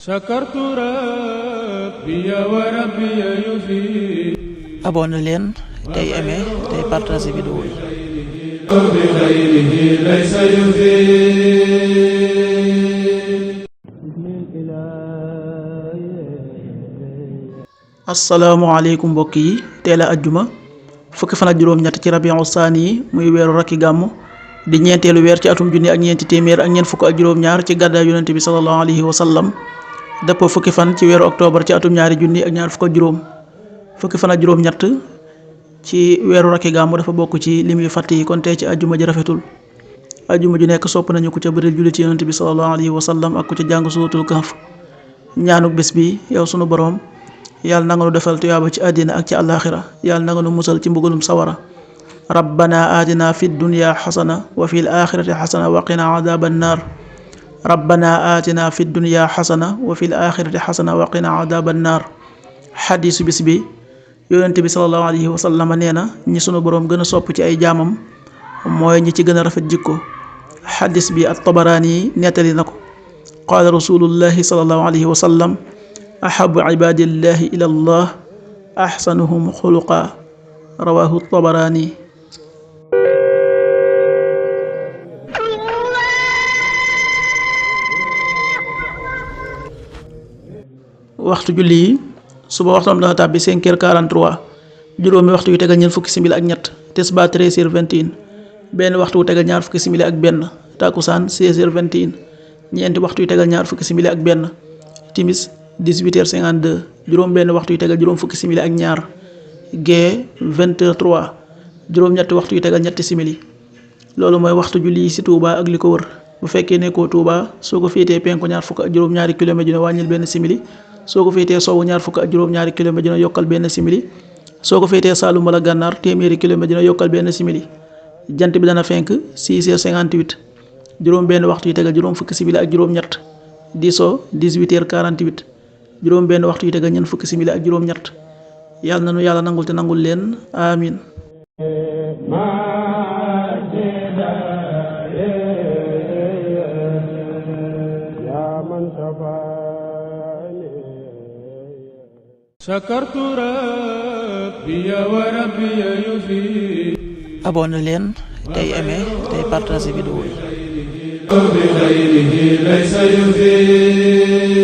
شكرت ربي وربي يفيد. abonné leen tey aimé tey partagé vidéo yi. بخيره ليس يفيد. asalaamaaleykum mbokk yi teel a ajjuma fukki fan ak juróom-ñett ci rabiu saani yi muy weeru rakki gàmmu di ñeenteelu weer ci atum junni ak ñeenti téeméer ak ñeent fukk ak juróom-ñaar ci gàddaay yonente bi sallallahu alayhi wa sallam dëppoo fukki fan ci weeru octobre ci atum ñaari junni ak ñaar fukk ak juróom fukki fan ak juróom-ñett ci weeru rakki gàmmu dafa bokk ci lim yu fàtt yi kon tey ci ajjuma ji rafetul ajjuma ju nekk sopp nañu ku ca bëril julli ci yonente bi sallallahu alayhi wa sallam ak ku ca jàng suuratul kahf ñaanuk bés bi yow sunu boroom yàlla na nga nu defal tuyaaba ci àddina ak ci àllaaxira yàlla na nga nu musal ci mbugalum sawara rabbana atina fi dunya xasana wa fi l-axirati xasana wa qina adaban naar rabbana atina fi dunya xasana wa fi l-axirati xasana wa qina adaban naar xadiisu bis bi yonent bi sallallahu alayhi wa sallam nee na ñi sunu boroom gën a sopp ci ay jaamam mooy ñi ci gën a rafet jikko xadiis bi at-Tabaraani nettali na ko qaala rasulullahi sallallahu alayhi wa sallam ahabu ibadillahi ila allah ahsanuhum xuluqa rawahu Tabaraani. waxtu julli yi suba waxtam dana tàbbi 5h43 juróomi waxtu yu tegal ñeent fukki simili ak ñett tisbaar 13h21 benn waxtu wu tegal ñaar fukki simili ak benn takkusaan 16h21 ñeenti waxtu yu tegal ñaar fukki simili ak benn timis 18h52 juróom benn waxtu yu tegal juróom fukki simili ak ñaar gee 20h03 juróom ñetti waxtu yu tegal ñetti simili loolu mooy waxtu julli yi ci Touba ak li ko wër bu fekkee nekkoo Touba soo ko féetee penku ñaar fukk ak juróom-ñaari kilomètre dina wàññil benn simili soo ko féetee sowwu ñaar fukk ak juróom-ñaari kilomètre dina yokkal benn simili soo ko féetee Saalum wala Gànnaar téeméeri kilomètre dina yokkal benn simili jant bi dana fenk 6h58 juróom benn waxtu yu tegal juróom fukki simili ak juróom ñett di so 18h48 juróom benn waxtu yu tegal ñeent fukki simili ak juróom ñett yàlla na nu yàlla nangul te nangul leen amin شكرت ربي وربي يفيد. abonné leen tey aimé tey partagé vidéo yi. بخيره ليس يفيد.